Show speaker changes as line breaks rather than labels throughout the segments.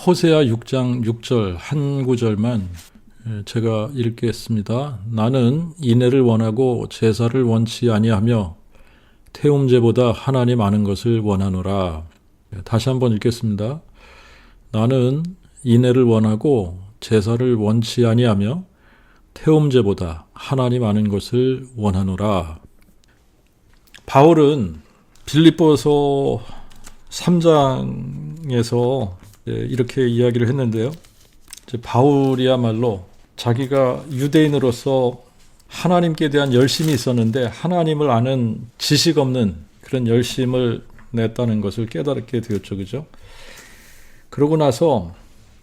호세아 6장 6절 한 구절만 제가 읽겠습니다. 나는 인애를 원하고 제사를 원치 아니하며 태움제보다 하나님 아는 것을 원하노라. 다시 한번 읽겠습니다. 나는 인애를 원하고 제사를 원치 아니하며 태움제보다 하나님 아는 것을 원하노라. 바울은 빌립보서 3장에서 이렇게 이야기를 했는데요. 바울이야말로 자기가 유대인으로서 하나님께 대한 열심이 있었는데 하나님을 아는 지식 없는 그런 열심을 냈다는 것을 깨닫게 되었죠. 그죠? 그러고 나서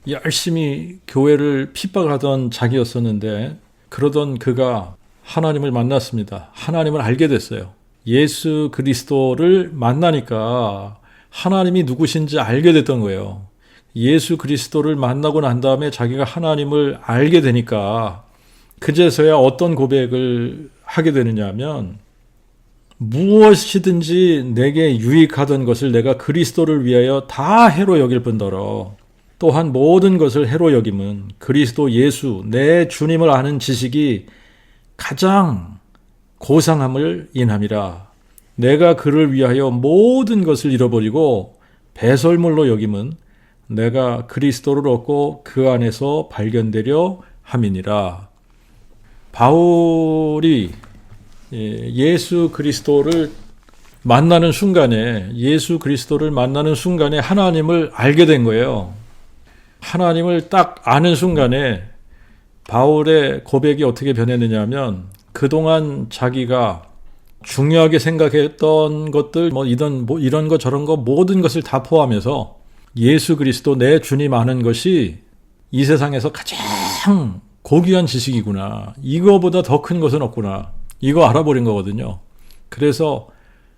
열심히 교회를 핍박하던 자기였었는데 그러던 그가 하나님을 만났습니다. 하나님을 알게 됐어요. 예수 그리스도를 만나니까 하나님이 누구신지 알게 됐던 거예요. 예수 그리스도를 만나고 난 다음에 자기가 하나님을 알게 되니까 그제서야 어떤 고백을 하게 되느냐 하면 무엇이든지 내게 유익하던 것을 내가 그리스도를 위하여 다 해로 여길 뿐더러 또한 모든 것을 해로 여김은 그리스도 예수 내 주님을 아는 지식이 가장 고상함을 인함이라. 내가 그를 위하여 모든 것을 잃어버리고 배설물로 여김은 내가 그리스도를 얻고 그 안에서 발견되려 함이니라. 바울이 예수 그리스도를 만나는 순간에 하나님을 알게 된 거예요. 하나님을 딱 아는 순간에 바울의 고백이 어떻게 변했느냐 하면 그동안 자기가 중요하게 생각했던 것들 이런 거 저런 거 모든 것을 다 포함해서 예수 그리스도 내 주님 아는 것이 이 세상에서 가장 고귀한 지식이구나. 이거보다 더 큰 것은 없구나. 이거 알아버린 거거든요. 그래서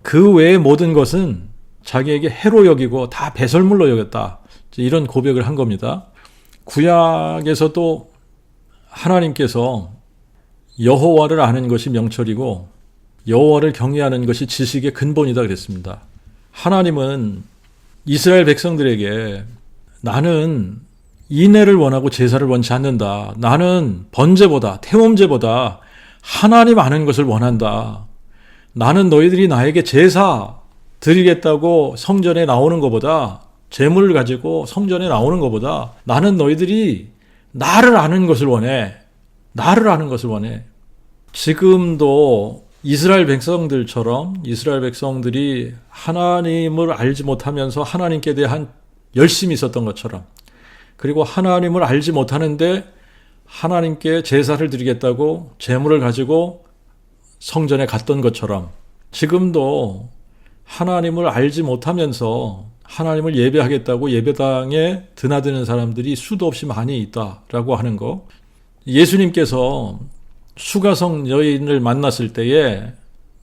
그 외의 모든 것은 자기에게 해로 여기고 다 배설물로 여겼다. 이런 고백을 한 겁니다. 구약에서도 하나님께서 여호와를 아는 것이 명철이고 여호와를 경외하는 것이 지식의 근본이다 그랬습니다. 하나님은 이스라엘 백성들에게 나는 인애를 원하고 제사를 원치 않는다. 나는 번제보다 태움제보다 하나님 아는 것을 원한다. 나는 너희들이 나에게 제사 드리겠다고 성전에 나오는 것보다 제물을 가지고 성전에 나오는 것보다 나는 너희들이 나를 아는 것을 원해. 나를 아는 것을 원해. 지금도 이스라엘 백성들처럼 이스라엘 백성들이 하나님을 알지 못하면서 하나님께 대한 열심이 있었던 것처럼 그리고 하나님을 알지 못하는데 하나님께 제사를 드리겠다고 제물을 가지고 성전에 갔던 것처럼 지금도 하나님을 알지 못하면서 하나님을 예배하겠다고 예배당에 드나드는 사람들이 수도 없이 많이 있다라고 하는 거. 예수님께서 수가성 여인을 만났을 때에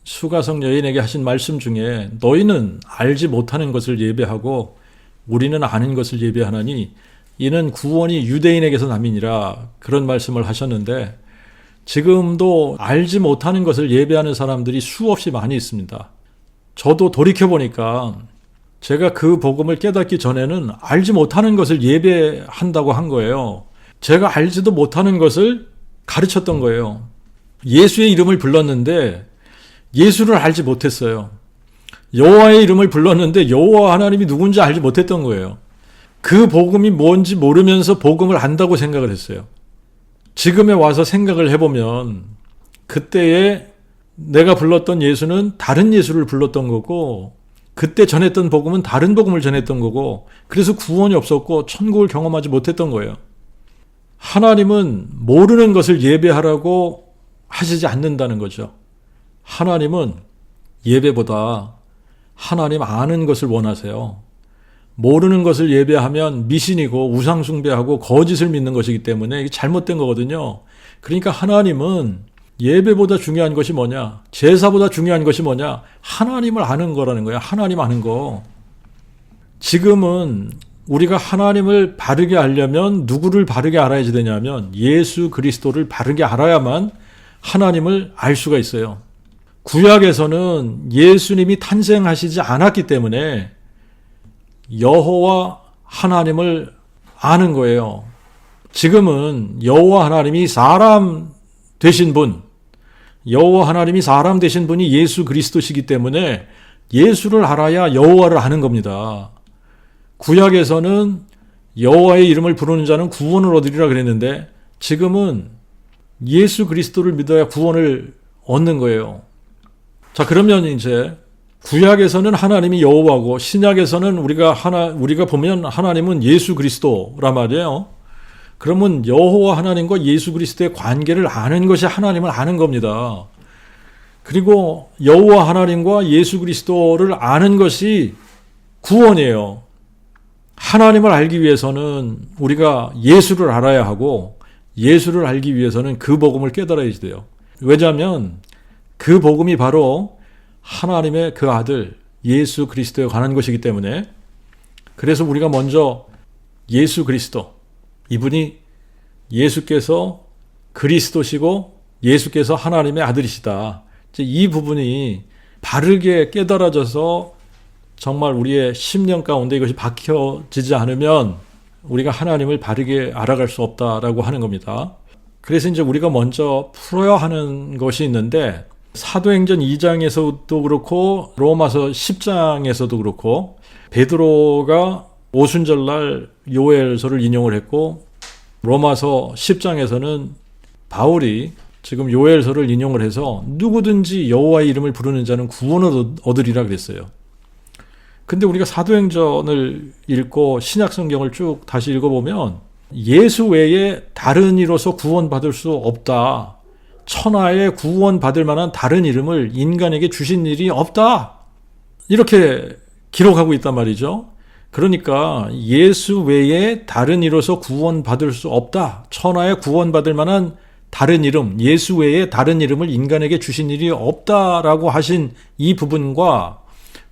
수가성 여인에게 하신 말씀 중에 너희는 알지 못하는 것을 예배하고 우리는 아는 것을 예배하나니 이는 구원이 유대인에게서 남이니라 그런 말씀을 하셨는데 지금도 알지 못하는 것을 예배하는 사람들이 수없이 많이 있습니다. 저도 돌이켜보니까 제가 그 복음을 깨닫기 전에는 알지 못하는 것을 예배한다고 한 거예요. 제가 알지도 못하는 것을 가르쳤던 거예요. 예수의 이름을 불렀는데 예수를 알지 못했어요. 여호와의 이름을 불렀는데 여호와 하나님이 누군지 알지 못했던 거예요. 그 복음이 뭔지 모르면서 복음을 안다고 생각을 했어요. 지금에 와서 생각을 해보면 그때에 내가 불렀던 예수는 다른 예수를 불렀던 거고 그때 전했던 복음은 다른 복음을 전했던 거고 그래서 구원이 없었고 천국을 경험하지 못했던 거예요. 하나님은 모르는 것을 예배하라고 하시지 않는다는 거죠. 하나님은 예배보다 하나님 아는 것을 원하세요. 모르는 것을 예배하면 미신이고 우상숭배하고 거짓을 믿는 것이기 때문에 이게 잘못된 거거든요. 그러니까 하나님은 예배보다 중요한 것이 뭐냐? 제사보다 중요한 것이 뭐냐? 하나님을 아는 거라는 거야. 하나님 아는 거. 지금은 우리가 하나님을 바르게 알려면 누구를 바르게 알아야지 되냐면 예수 그리스도를 바르게 알아야만 하나님을 알 수가 있어요. 구약에서는 예수님이 탄생하시지 않았기 때문에 여호와 하나님을 아는 거예요. 지금은 여호와 하나님이 사람 되신 분, 여호와 하나님이 사람 되신 분이 예수 그리스도시기 때문에 예수를 알아야 여호와를 아는 겁니다. 구약에서는 여호와의 이름을 부르는 자는 구원을 얻으리라 그랬는데 지금은 예수 그리스도를 믿어야 구원을 얻는 거예요. 자, 그러면 이제 구약에서는 하나님이 여호와고 신약에서는 우리가 보면 하나님은 예수 그리스도란 말이에요. 그러면 여호와 하나님과 예수 그리스도의 관계를 아는 것이 하나님을 아는 겁니다. 그리고 여호와 하나님과 예수 그리스도를 아는 것이 구원이에요. 하나님을 알기 위해서는 우리가 예수를 알아야 하고 예수를 알기 위해서는 그 복음을 깨달아야 돼요. 왜냐하면 그 복음이 바로 하나님의 그 아들 예수 그리스도에 관한 것이기 때문에 그래서 우리가 먼저 예수 그리스도 이분이 예수께서 그리스도시고 예수께서 하나님의 아들이시다. 이 부분이 바르게 깨달아져서 정말 우리의 심령 가운데 이것이 박혀지지 않으면 우리가 하나님을 바르게 알아갈 수 없다라고 하는 겁니다. 그래서 이제 우리가 먼저 풀어야 하는 것이 있는데 사도행전 2장에서도 그렇고 로마서 10장에서도 그렇고 베드로가 오순절날 요엘서를 인용을 했고 로마서 10장에서는 바울이 지금 요엘서를 인용을 해서 누구든지 여호와의 이름을 부르는 자는 구원을 얻으리라 그랬어요. 근데 우리가 사도행전을 읽고 신약 성경을 쭉 다시 읽어보면 예수 외에 다른 이로서 구원받을 수 없다. 천하에 구원받을 만한 다른 이름을 인간에게 주신 일이 없다. 이렇게 기록하고 있단 말이죠. 그러니까 예수 외에 다른 이로서 구원받을 수 없다. 천하에 구원받을 만한 다른 이름, 예수 외에 다른 이름을 인간에게 주신 일이 없다라고 하신 이 부분과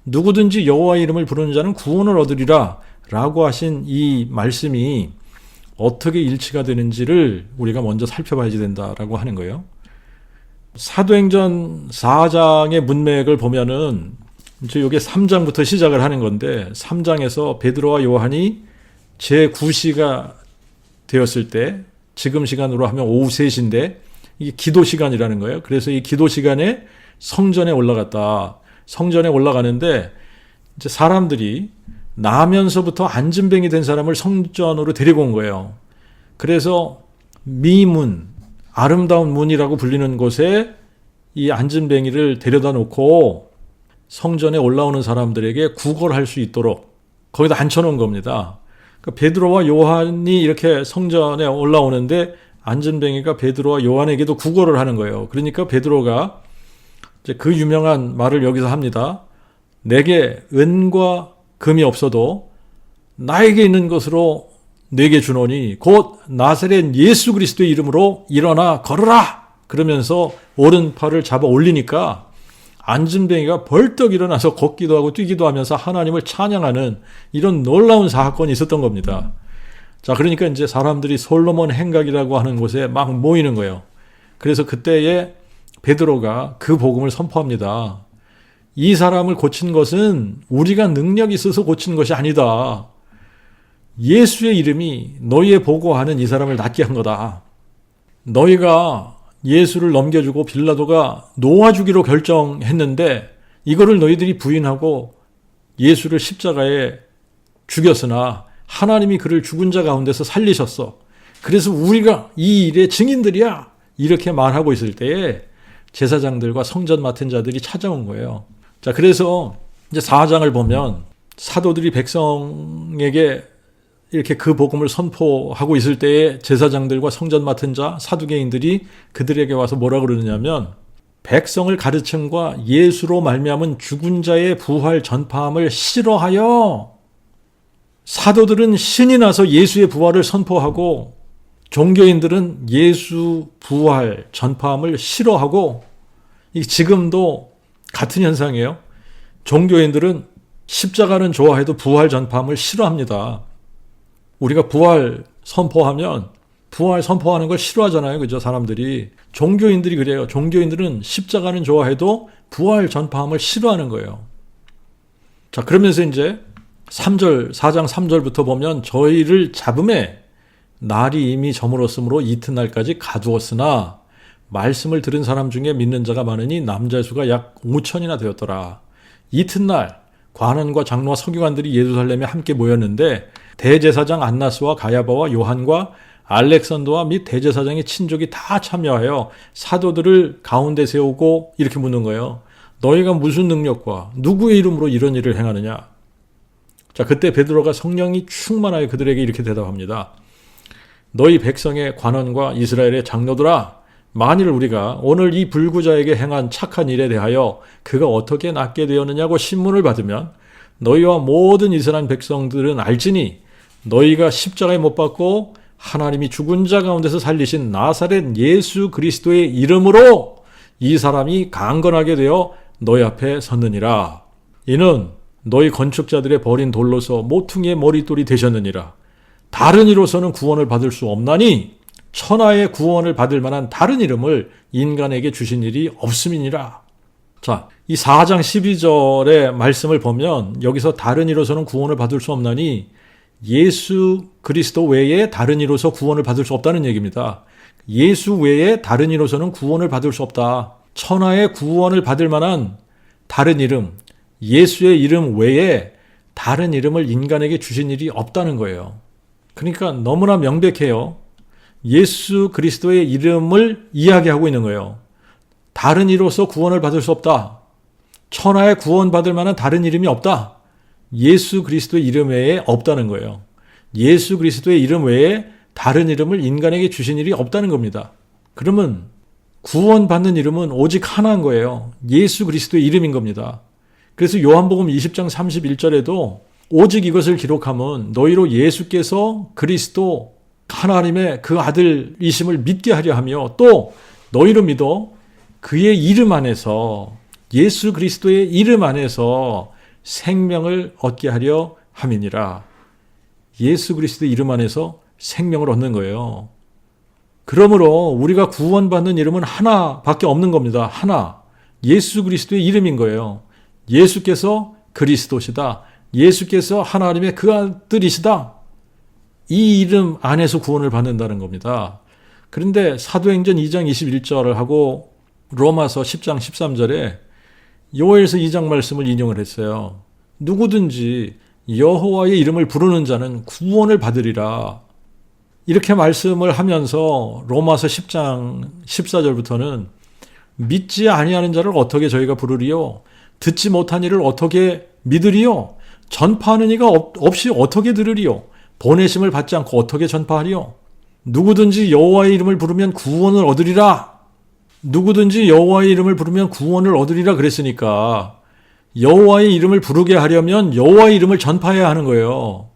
누구든지 여호와의 이름을 부르는 자는 구원을 얻으리라 라고 하신 이 말씀이 어떻게 일치가 되는지를 우리가 먼저 살펴봐야 된다라고 하는 거예요. 사도행전 4장의 문맥을 보면은 이제 이게 3장부터 시작을 하는 건데 3장에서 베드로와 요한이 제9시가 되었을 때 지금 시간으로 하면 오후 3시인데 이게 기도 시간이라는 거예요. 그래서 이 기도 시간에 성전에 올라갔다. 성전에 올라가는데 이제 사람들이 나면서부터 안진뱅이 된 사람을 성전으로 데리고 온 거예요. 그래서 미문, 아름다운 문이라고 불리는 곳에 이 안진뱅이를 데려다 놓고 성전에 올라오는 사람들에게 구걸할 수 있도록 거기다 앉혀놓은 겁니다. 그러니까 베드로와 요한이 이렇게 성전에 올라오는데 안진뱅이가 베드로와 요한에게도 구걸을 하는 거예요. 그러니까 베드로가 이제 그 유명한 말을 여기서 합니다. 내게 은과 금이 없어도 나에게 있는 것으로 내게 주노니 곧 나사렛 예수 그리스도의 이름으로 일어나 걸으라. 그러면서 오른팔을 잡아 올리니까 안진뱅이가 벌떡 일어나서 걷기도 하고 뛰기도 하면서 하나님을 찬양하는 이런 놀라운 사건이 있었던 겁니다. 자, 그러니까 이제 사람들이 솔로몬 행각이라고 하는 곳에 막 모이는 거예요. 그래서 그때에 베드로가 그 복음을 선포합니다. 이 사람을 고친 것은 우리가 능력이 있어서 고친 것이 아니다. 예수의 이름이 너희의 보고하는 이 사람을 낫게 한 거다. 너희가 예수를 넘겨주고 빌라도가 놓아주기로 결정했는데 이거를 너희들이 부인하고 예수를 십자가에 죽였으나 하나님이 그를 죽은 자 가운데서 살리셨어. 그래서 우리가 이 일의 증인들이야. 이렇게 말하고 있을 때에 제사장들과 성전 맡은 자들이 찾아온 거예요. 자, 그래서 이제 4장을 보면 사도들이 백성에게 이렇게 그 복음을 선포하고 있을 때에 제사장들과 성전 맡은 자, 사두개인들이 그들에게 와서 뭐라 그러느냐면 백성을 가르침과 예수로 말미암은 죽은 자의 부활 전파함을 싫어하여 사도들은 신이 나서 예수의 부활을 선포하고 종교인들은 예수 부활 전파함을 싫어하고 지금도 같은 현상이에요. 종교인들은 십자가는 좋아해도 부활 전파함을 싫어합니다. 우리가 부활 선포하면 부활 선포하는 걸 싫어하잖아요. 그죠? 사람들이. 종교인들이 그래요. 종교인들은 십자가는 좋아해도 부활 전파함을 싫어하는 거예요. 자, 그러면서 이제 4장 3절부터 보면 저희를 잡음에 날이 이미 저물었으므로 이튿날까지 가두었으나 말씀을 들은 사람 중에 믿는 자가 많으니 남자의 수가 약 5천이나 되었더라. 이튿날 관원과 장로와 서기관들이 예루살렘에 함께 모였는데 대제사장 안나스와 가야바와 요한과 알렉산더와 및 대제사장의 친족이 다 참여하여 사도들을 가운데 세우고 이렇게 묻는 거예요. 너희가 무슨 능력과 누구의 이름으로 이런 일을 행하느냐? 자, 그때 베드로가 성령이 충만하여 그들에게 이렇게 대답합니다. 너희 백성의 관원과 이스라엘의 장로들아, 만일 우리가 오늘 이 불구자에게 행한 착한 일에 대하여 그가 어떻게 낫게 되었느냐고 신문을 받으면 너희와 모든 이스라엘 백성들은 알지니 너희가 십자가에 못 박고 하나님이 죽은 자 가운데서 살리신 나사렛 예수 그리스도의 이름으로 이 사람이 강건하게 되어 너희 앞에 섰느니라. 이는 너희 건축자들의 버린 돌로서 모퉁이의 머릿돌이 되셨느니라. 다른 이로서는 구원을 받을 수 없나니 천하의 구원을 받을 만한 다른 이름을 인간에게 주신 일이 없음이니라. 자, 이 4장 12절의 말씀을 보면 여기서 다른 이로서는 구원을 받을 수 없나니 예수 그리스도 외에 다른 이로서 구원을 받을 수 없다는 얘기입니다. 예수 외에 다른 이로서는 구원을 받을 수 없다. 천하의 구원을 받을 만한 다른 이름, 예수의 이름 외에 다른 이름을 인간에게 주신 일이 없다는 거예요. 그러니까 너무나 명백해요. 예수 그리스도의 이름을 이야기하고 있는 거예요. 다른 이로서 구원을 받을 수 없다. 천하에 구원받을 만한 다른 이름이 없다. 예수 그리스도의 이름 외에 없다는 거예요. 예수 그리스도의 이름 외에 다른 이름을 인간에게 주신 일이 없다는 겁니다. 그러면 구원받는 이름은 오직 하나인 거예요. 예수 그리스도의 이름인 겁니다. 그래서 요한복음 20장 31절에도 오직 이것을 기록함은 너희로 예수께서 그리스도 하나님의 그 아들이심을 믿게 하려 하며 또 너희로 믿어 그의 이름 안에서 예수 그리스도의 이름 안에서 생명을 얻게 하려 함이니라. 예수 그리스도의 이름 안에서 생명을 얻는 거예요. 그러므로 우리가 구원받는 이름은 하나밖에 없는 겁니다. 하나. 예수 그리스도의 이름인 거예요. 예수께서 그리스도시다. 예수께서 하나님의 그 아들이시다. 이 이름 안에서 구원을 받는다는 겁니다. 그런데 사도행전 2장 21절을 하고 로마서 10장 13절에 요엘서 2장 말씀을 인용을 했어요. 누구든지 여호와의 이름을 부르는 자는 구원을 받으리라. 이렇게 말씀을 하면서 로마서 10장 14절부터는 믿지 아니하는 자를 어떻게 저희가 부르리요? 듣지 못한 이를 어떻게 믿으리요? 전파하는 이가 없이 어떻게 들으리요? 보내심을 받지 않고 어떻게 전파하리요? 누구든지 여호와의 이름을 부르면 구원을 얻으리라. 누구든지 여호와의 이름을 부르면 구원을 얻으리라 그랬으니까 여호와의 이름을 부르게 하려면 여호와의 이름을 전파해야 하는 거예요.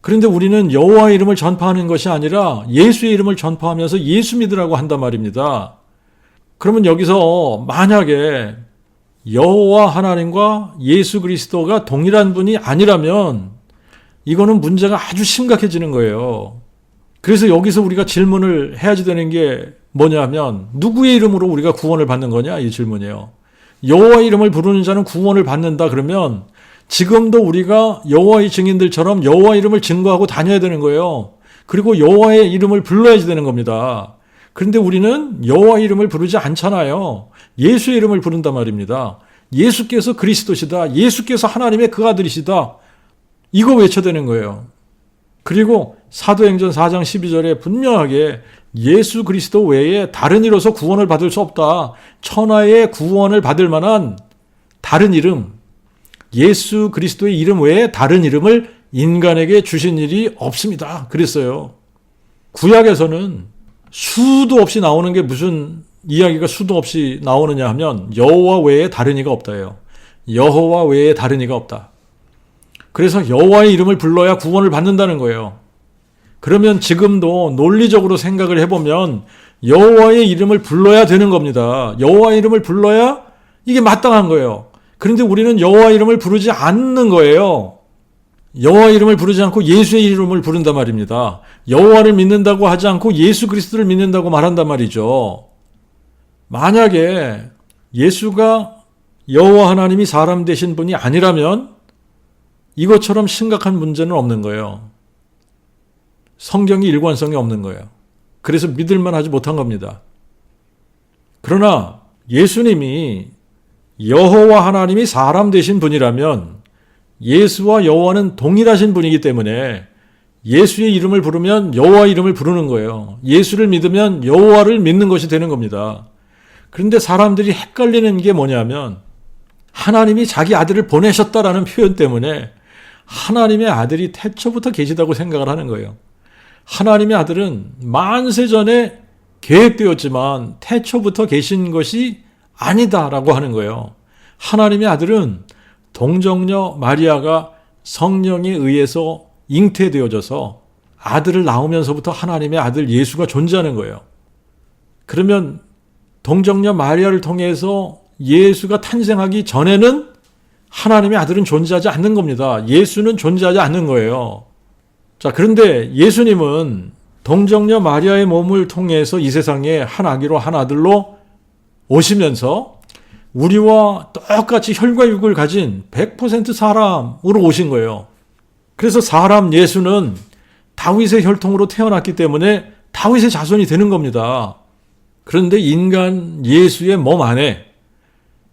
그런데 우리는 여호와의 이름을 전파하는 것이 아니라 예수의 이름을 전파하면서 예수 믿으라고 한단 말입니다. 그러면 여기서 만약에 여호와 하나님과 예수 그리스도가 동일한 분이 아니라면 이거는 문제가 아주 심각해지는 거예요. 그래서 여기서 우리가 질문을 해야지 되는 게 뭐냐면 누구의 이름으로 우리가 구원을 받는 거냐 이 질문이에요. 여호와의 이름을 부르는 자는 구원을 받는다 그러면 지금도 우리가 여호와의 증인들처럼 여호와의 이름을 증거하고 다녀야 되는 거예요. 그리고 여호와의 이름을 불러야지 되는 겁니다. 그런데 우리는 여호와의 이름을 부르지 않잖아요. 예수의 이름을 부른단 말입니다. 예수께서 그리스도시다. 예수께서 하나님의 그 아들이시다. 이거 외쳐야 되는 거예요. 그리고 사도행전 4장 12절에 분명하게 예수 그리스도 외에 다른 이로서 구원을 받을 수 없다. 천하의 구원을 받을 만한 다른 이름, 예수 그리스도의 이름 외에 다른 이름을 인간에게 주신 일이 없습니다. 그랬어요. 구약에서는 수도 없이 나오는 게 무슨 이야기가 수도 없이 나오느냐 하면 여호와 외에 다른 이가 없다예요. 여호와 외에 다른 이가 없다. 그래서 여호와의 이름을 불러야 구원을 받는다는 거예요. 그러면 지금도 논리적으로 생각을 해보면 여호와의 이름을 불러야 되는 겁니다. 여호와의 이름을 불러야 이게 마땅한 거예요. 그런데 우리는 여호와의 이름을 부르지 않는 거예요. 여호와의 이름을 부르지 않고 예수의 이름을 부른단 말입니다. 여호와를 믿는다고 하지 않고 예수 그리스도를 믿는다고 말한단 말이죠. 만약에 예수가 여호와 하나님이 사람 되신 분이 아니라면 이것처럼 심각한 문제는 없는 거예요. 성경이 일관성이 없는 거예요. 그래서 믿을만 하지 못한 겁니다. 그러나 예수님이 여호와 하나님이 사람 되신 분이라면 예수와 여호와는 동일하신 분이기 때문에 예수의 이름을 부르면 여호와 이름을 부르는 거예요. 예수를 믿으면 여호와를 믿는 것이 되는 겁니다. 그런데 사람들이 헷갈리는 게 뭐냐면 하나님이 자기 아들을 보내셨다라는 표현 때문에 하나님의 아들이 태초부터 계시다고 생각을 하는 거예요. 하나님의 아들은 만세전에 계획되었지만 태초부터 계신 것이 아니다라고 하는 거예요. 하나님의 아들은 동정녀 마리아가 성령에 의해서 잉태되어져서 아들을 낳으면서부터 하나님의 아들 예수가 존재하는 거예요. 그러면 동정녀 마리아를 통해서 예수가 탄생하기 전에는 하나님의 아들은 존재하지 않는 겁니다. 예수는 존재하지 않는 거예요. 자, 그런데 예수님은 동정녀 마리아의 몸을 통해서 이 세상에 한 아기로 한 아들로 오시면서 우리와 똑같이 혈과 육을 가진 100% 사람으로 오신 거예요. 그래서 사람 예수는 다윗의 혈통으로 태어났기 때문에 다윗의 자손이 되는 겁니다. 그런데 인간 예수의 몸 안에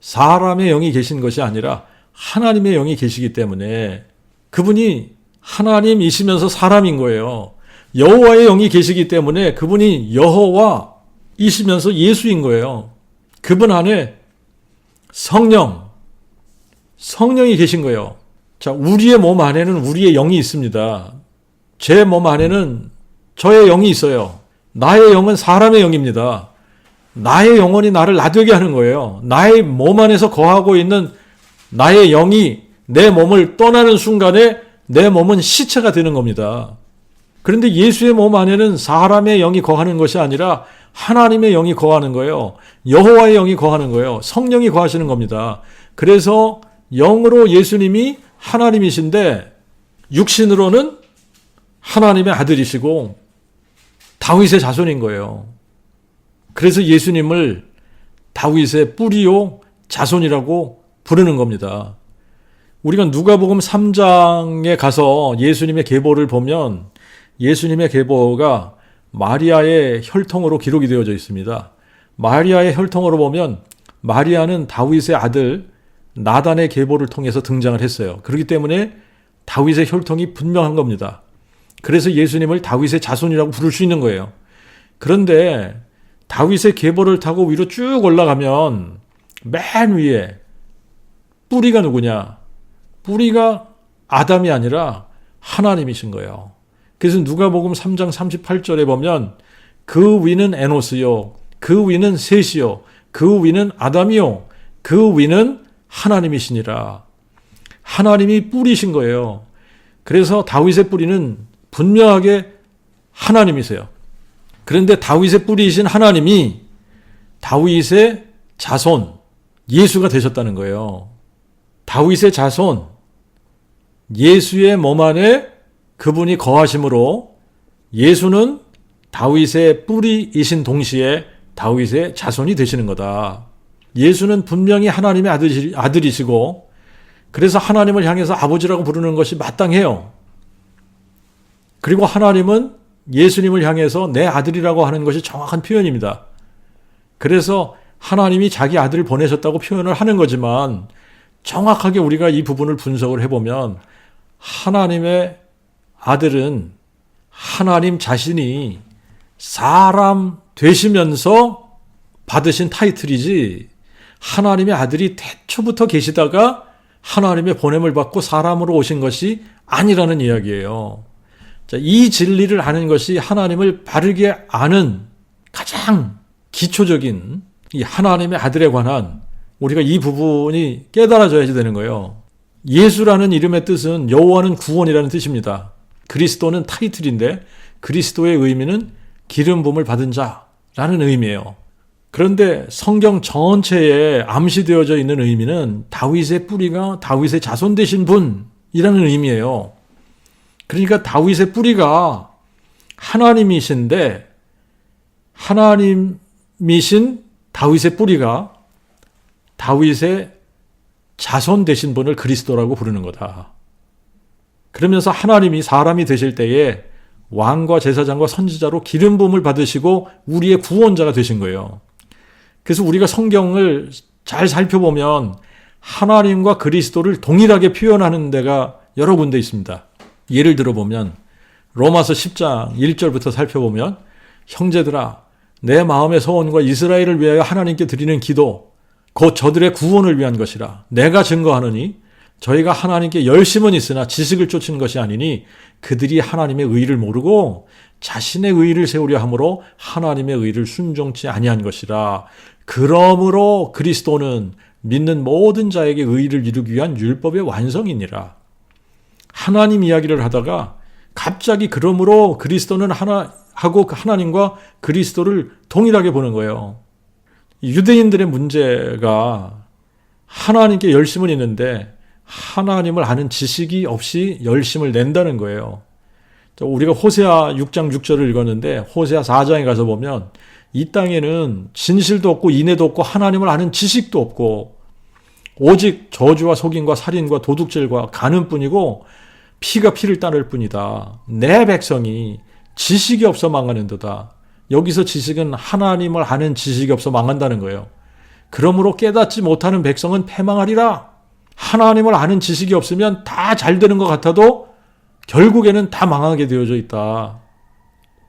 사람의 영이 계신 것이 아니라 하나님의 영이 계시기 때문에 그분이 하나님이시면서 사람인 거예요. 여호와의 영이 계시기 때문에 그분이 여호와이시면서 예수인 거예요. 그분 안에 성령이 계신 거예요. 자, 우리의 몸 안에는 우리의 영이 있습니다. 제 몸 안에는 저의 영이 있어요. 나의 영은 사람의 영입니다. 나의 영혼이 나를 나되게 하는 거예요. 나의 몸 안에서 거하고 있는 나의 영이 내 몸을 떠나는 순간에 내 몸은 시체가 되는 겁니다. 그런데 예수의 몸 안에는 사람의 영이 거하는 것이 아니라 하나님의 영이 거하는 거예요. 여호와의 영이 거하는 거예요. 성령이 거하시는 겁니다. 그래서 영으로 예수님이 하나님이신데 육신으로는 하나님의 아들이시고 다윗의 자손인 거예요. 그래서 예수님을 다윗의 뿌리요 자손이라고 부르는 겁니다. 우리가 누가복음 3장에 가서 예수님의 계보를 보면 예수님의 계보가 마리아의 혈통으로 기록이 되어져 있습니다. 마리아의 혈통으로 보면 마리아는 다윗의 아들 나단의 계보를 통해서 등장을 했어요. 그렇기 때문에 다윗의 혈통이 분명한 겁니다. 그래서 예수님을 다윗의 자손이라고 부를 수 있는 거예요. 그런데 다윗의 계보를 타고 위로 쭉 올라가면 맨 위에 뿌리가 누구냐? 뿌리가 아담이 아니라 하나님이신 거예요. 그래서 누가복음 3장 38절에 보면 그 위는 에노스요, 그 위는 셋이요, 그 위는 아담이요, 그 위는 하나님이시니라. 하나님이 뿌리신 거예요. 그래서 다윗의 뿌리는 분명하게 하나님이세요. 그런데 다윗의 뿌리이신 하나님이 다윗의 자손 예수가 되셨다는 거예요. 다윗의 자손 예수의 몸 안에 그분이 거하심으로 예수는 다윗의 뿌리이신 동시에 다윗의 자손이 되시는 거다. 예수는 분명히 하나님의 아들이시고 그래서 하나님을 향해서 아버지라고 부르는 것이 마땅해요. 그리고 하나님은 예수님을 향해서 내 아들이라고 하는 것이 정확한 표현입니다. 그래서 하나님이 자기 아들을 보내셨다고 표현을 하는 거지만 정확하게 우리가 이 부분을 분석을 해보면 하나님의 아들은 하나님 자신이 사람 되시면서 받으신 타이틀이지 하나님의 아들이 태초부터 계시다가 하나님의 보냄을 받고 사람으로 오신 것이 아니라는 이야기예요. 자, 이 진리를 아는 것이 하나님을 바르게 아는 가장 기초적인 이 하나님의 아들에 관한 우리가 이 부분이 깨달아져야지 되는 거예요. 예수라는 이름의 뜻은 여호와는 구원이라는 뜻입니다. 그리스도는 타이틀인데 그리스도의 의미는 기름 부음을 받은 자라는 의미예요. 그런데 성경 전체에 암시되어져 있는 의미는 다윗의 뿌리가 다윗의 자손 되신 분이라는 의미예요. 그러니까 다윗의 뿌리가 하나님이신데 하나님이신 다윗의 뿌리가 다윗의 자손 되신 분을 그리스도라고 부르는 거다. 그러면서 하나님이 사람이 되실 때에 왕과 제사장과 선지자로 기름 부음을 받으시고 우리의 구원자가 되신 거예요. 그래서 우리가 성경을 잘 살펴보면 하나님과 그리스도를 동일하게 표현하는 데가 여러 군데 있습니다. 예를 들어보면 로마서 10장 1절부터 살펴보면 형제들아 내 마음의 소원과 이스라엘을 위하여 하나님께 드리는 기도 곧 저들의 구원을 위한 것이라. 내가 증거하노니 저희가 하나님께 열심은 있으나 지식을 쫓는 것이 아니니 그들이 하나님의 의를 모르고 자신의 의를 세우려 함으로 하나님의 의를 순종치 아니한 것이라. 그러므로 그리스도는 믿는 모든 자에게 의를 이루기 위한 율법의 완성이니라. 하나님 이야기를 하다가 갑자기 그러므로 그리스도는 하고 하나님과 그리스도를 동일하게 보는 거예요. 유대인들의 문제가 하나님께 열심은 있는데 하나님을 아는 지식이 없이 열심을 낸다는 거예요. 우리가 호세아 6장 6절을 읽었는데 호세아 4장에 가서 보면 이 땅에는 진실도 없고 인애도 없고 하나님을 아는 지식도 없고 오직 저주와 속임과 살인과 도둑질과 간음뿐이고 피가 피를 따를 뿐이다. 내 백성이 지식이 없어 망하는도다. 여기서 지식은 하나님을 아는 지식이 없어 망한다는 거예요. 그러므로 깨닫지 못하는 백성은 패망하리라. 하나님을 아는 지식이 없으면 다 잘 되는 것 같아도 결국에는 다 망하게 되어져 있다.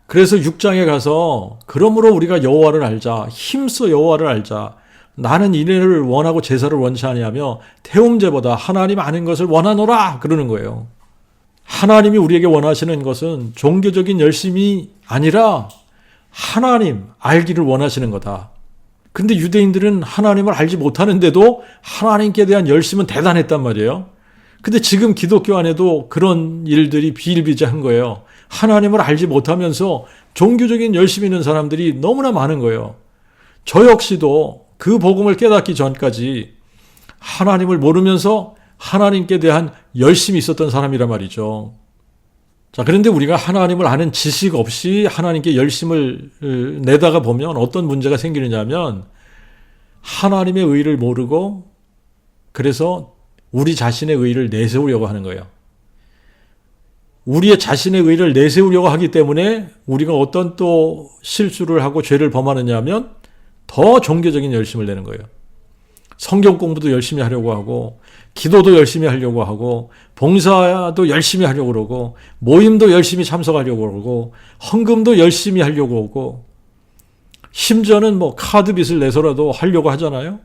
그래서 6장에 가서 그러므로 우리가 여호와를 알자. 힘써 여호와를 알자. 나는 인애를 원하고 제사를 원치 아니하며 태움제보다 하나님 아는 것을 원하노라 그러는 거예요. 하나님이 우리에게 원하시는 것은 종교적인 열심이 아니라 하나님 알기를 원하시는 거다. 근데 유대인들은 하나님을 알지 못하는데도 하나님께 대한 열심은 대단했단 말이에요. 근데 지금 기독교 안에도 그런 일들이 비일비재한 거예요. 하나님을 알지 못하면서 종교적인 열심이 있는 사람들이 너무나 많은 거예요. 저 역시도 그 복음을 깨닫기 전까지 하나님을 모르면서 하나님께 대한 열심이 있었던 사람이란 말이죠. 자, 그런데 우리가 하나님을 아는 지식 없이 하나님께 열심을 내다가 보면 어떤 문제가 생기느냐면 하나님의 의를 모르고 그래서 우리 자신의 의를 내세우려고 하는 거예요. 우리의 자신의 의를 내세우려고 하기 때문에 우리가 어떤 또 실수를 하고 죄를 범하느냐 하면 더 종교적인 열심을 내는 거예요. 성경 공부도 열심히 하려고 하고 기도도 열심히 하려고 하고 봉사도 열심히 하려고 그러고 모임도 열심히 참석하려고 그러고 헌금도 열심히 하려고 하고 심지어는 뭐 카드빚을 내서라도 하려고 하잖아요.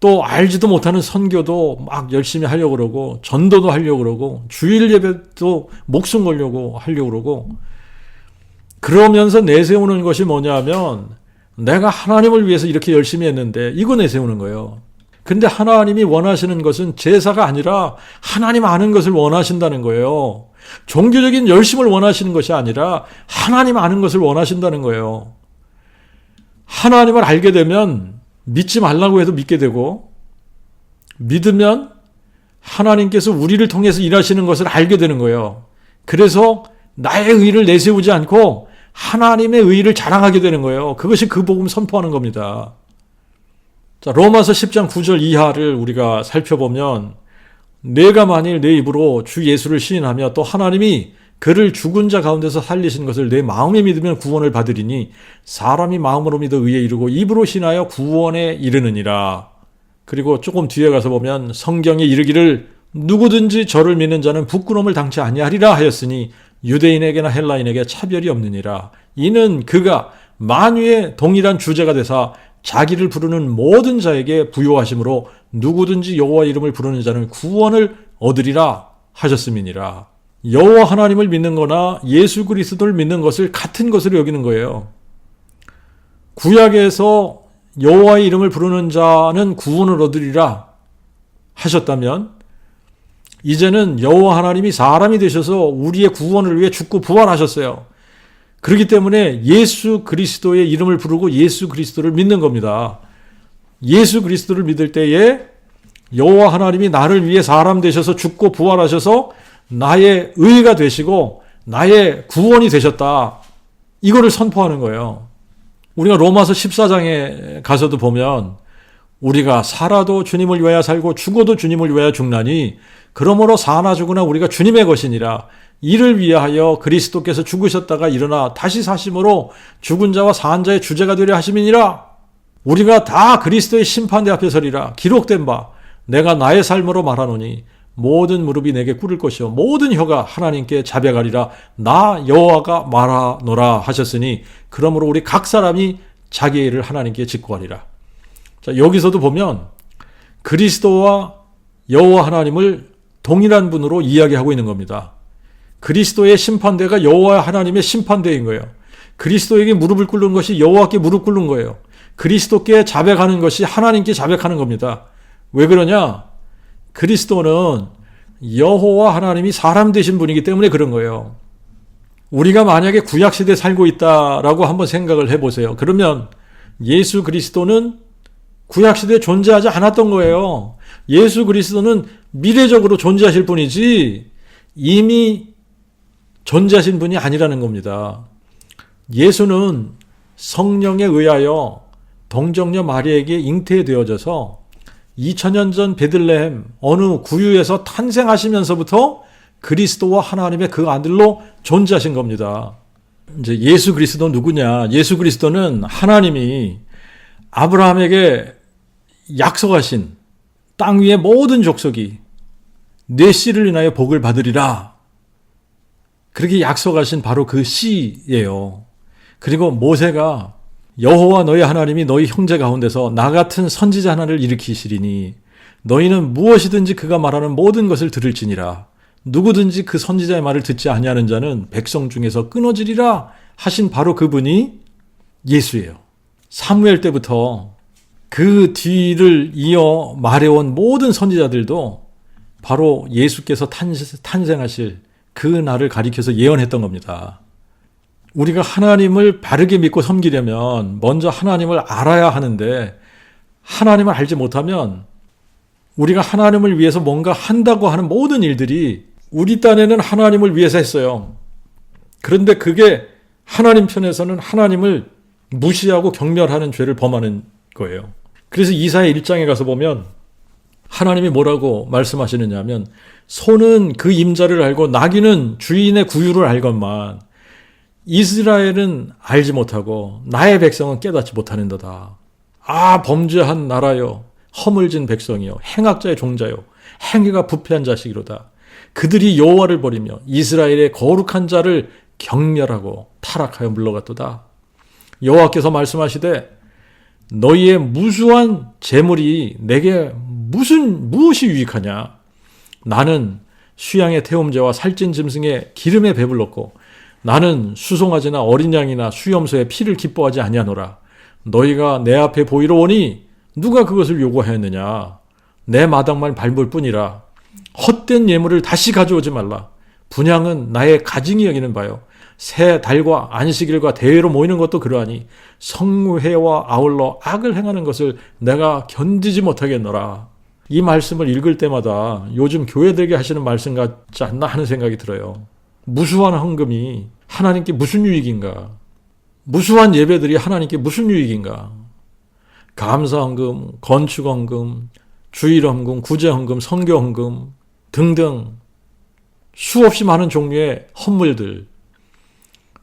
또 알지도 못하는 선교도 막 열심히 하려고 그러고 전도도 하려고 그러고 주일 예배도 목숨 걸려고 하려고 그러고 그러면서 내세우는 것이 뭐냐면 내가 하나님을 위해서 이렇게 열심히 했는데 이거 내세우는 거예요. 근데 하나님이 원하시는 것은 제사가 아니라 하나님 아는 것을 원하신다는 거예요. 종교적인 열심을 원하시는 것이 아니라 하나님 아는 것을 원하신다는 거예요. 하나님을 알게 되면 믿지 말라고 해도 믿게 되고 믿으면 하나님께서 우리를 통해서 일하시는 것을 알게 되는 거예요. 그래서 나의 의를 내세우지 않고 하나님의 의를 자랑하게 되는 거예요. 그것이 그 복음 선포하는 겁니다. 자, 로마서 10장 9절 이하를 우리가 살펴보면 내가 만일 내 입으로 주 예수를 시인하며 또 하나님이 그를 죽은 자 가운데서 살리신 것을 내 마음에 믿으면 구원을 받으리니 사람이 마음으로 믿어 의에 이르고 입으로 신하여 구원에 이르느니라. 그리고 조금 뒤에 가서 보면 성경에 이르기를 누구든지 저를 믿는 자는 부끄러움을 당치 아니하리라 하였으니 유대인에게나 헬라인에게 차별이 없느니라. 이는 그가 만유의 동일한 주제가 되사 자기를 부르는 모든 자에게 부요하심으로 누구든지 여호와 이름을 부르는 자는 구원을 얻으리라 하셨음이니라. 여호와 하나님을 믿는 거나 예수 그리스도를 믿는 것을 같은 것으로 여기는 거예요. 구약에서 여호와의 이름을 부르는 자는 구원을 얻으리라 하셨다면 이제는 여호와 하나님이 사람이 되셔서 우리의 구원을 위해 죽고 부활하셨어요. 그렇기 때문에 예수 그리스도의 이름을 부르고 예수 그리스도를 믿는 겁니다. 예수 그리스도를 믿을 때에 여호와 하나님이 나를 위해 사람 되셔서 죽고 부활하셔서 나의 의가 되시고 나의 구원이 되셨다. 이거를 선포하는 거예요. 우리가 로마서 14장에 가서도 보면 우리가 살아도 주님을 위하여 살고 죽어도 주님을 위하여 죽나니 그러므로 사나 죽으나 우리가 주님의 것이니라. 이를 위하여 그리스도께서 죽으셨다가 일어나 다시 사심으로 죽은 자와 산 자의 주제가 되려 하심이니라. 우리가 다 그리스도의 심판대 앞에 서리라. 기록된 바 내가 나의 삶으로 말하노니 모든 무릎이 내게 꿇을 것이요 모든 혀가 하나님께 자백하리라. 나 여호와가 말하노라 하셨으니 그러므로 우리 각 사람이 자기의 일을 하나님께 직구하리라. 자, 여기서도 보면 그리스도와 여호와 하나님을 동일한 분으로 이야기하고 있는 겁니다. 그리스도의 심판대가 여호와 하나님의 심판대인 거예요. 그리스도에게 무릎을 꿇는 것이 여호와께 무릎 꿇는 거예요. 그리스도께 자백하는 것이 하나님께 자백하는 겁니다. 왜 그러냐? 그리스도는 여호와 하나님이 사람 되신 분이기 때문에 그런 거예요. 우리가 만약에 구약시대에 살고 있다라고 한번 생각을 해보세요. 그러면 예수 그리스도는 구약시대에 존재하지 않았던 거예요. 예수 그리스도는 미래적으로 존재하실 분이지 이미 존재하신 분이 아니라는 겁니다. 예수는 성령에 의하여 동정녀 마리아에게 잉태되어져서 2000년 전 베들레헴 어느 구유에서 탄생하시면서부터 그리스도와 하나님의 그 아들로 존재하신 겁니다. 이제 예수 그리스도는 누구냐? 예수 그리스도는 하나님이 아브라함에게 약속하신 땅 위의 모든 족속이 내 씨를 인하여 복을 받으리라. 그렇게 약속하신 바로 그 씨예요. 그리고 모세가 여호와 너희 하나님이 너희 형제 가운데서 나 같은 선지자 하나를 일으키시리니 너희는 무엇이든지 그가 말하는 모든 것을 들을지니라. 누구든지 그 선지자의 말을 듣지 아니하는 자는 백성 중에서 끊어지리라 하신 바로 그분이 예수예요. 사무엘 때부터 그 뒤를 이어 말해온 모든 선지자들도 바로 예수께서 탄생하실 그 날을 가리켜서 예언했던 겁니다. 우리가 하나님을 바르게 믿고 섬기려면 먼저 하나님을 알아야 하는데 하나님을 알지 못하면 우리가 하나님을 위해서 뭔가 한다고 하는 모든 일들이 우리 딴에는 하나님을 위해서 했어요. 그런데 그게 하나님 편에서는 하나님을 무시하고 경멸하는 죄를 범하는 거예요. 그래서 이사야 1장에 가서 보면 하나님이 뭐라고 말씀하시느냐 하면 소는 그 임자를 알고 나귀는 주인의 구유를 알건만 이스라엘은 알지 못하고 나의 백성은 깨닫지 못하는도다. 아, 범죄한 나라요, 허물진 백성이요, 행악자의 종자요, 행위가 부패한 자식이로다. 그들이 여호와를 버리며 이스라엘의 거룩한 자를 경멸하고 타락하여 물러갔도다. 여호와께서 말씀하시되 너희의 무수한 재물이 내게 무엇이 유익하냐? 나는 수양의 태움제와 살찐 짐승의 기름에 배불렀고 나는 수송아지나 어린 양이나 수염소의 피를 기뻐하지 아니하노라. 너희가 내 앞에 보이러 오니 누가 그것을 요구하였느냐? 내 마당만 밟을 뿐이라. 헛된 예물을 다시 가져오지 말라. 분향은 나의 가증이 여기는 바요. 새 달과 안식일과 대회로 모이는 것도 그러하니 성회와 아울러 악을 행하는 것을 내가 견디지 못하겠노라. 이 말씀을 읽을 때마다 요즘 교회들에게 하시는 말씀 같지 않나 하는 생각이 들어요. 무수한 헌금이 하나님께 무슨 유익인가? 무수한 예배들이 하나님께 무슨 유익인가? 감사헌금, 건축헌금, 주일헌금, 구제헌금, 선교헌금 등등 수없이 많은 종류의 헌물들,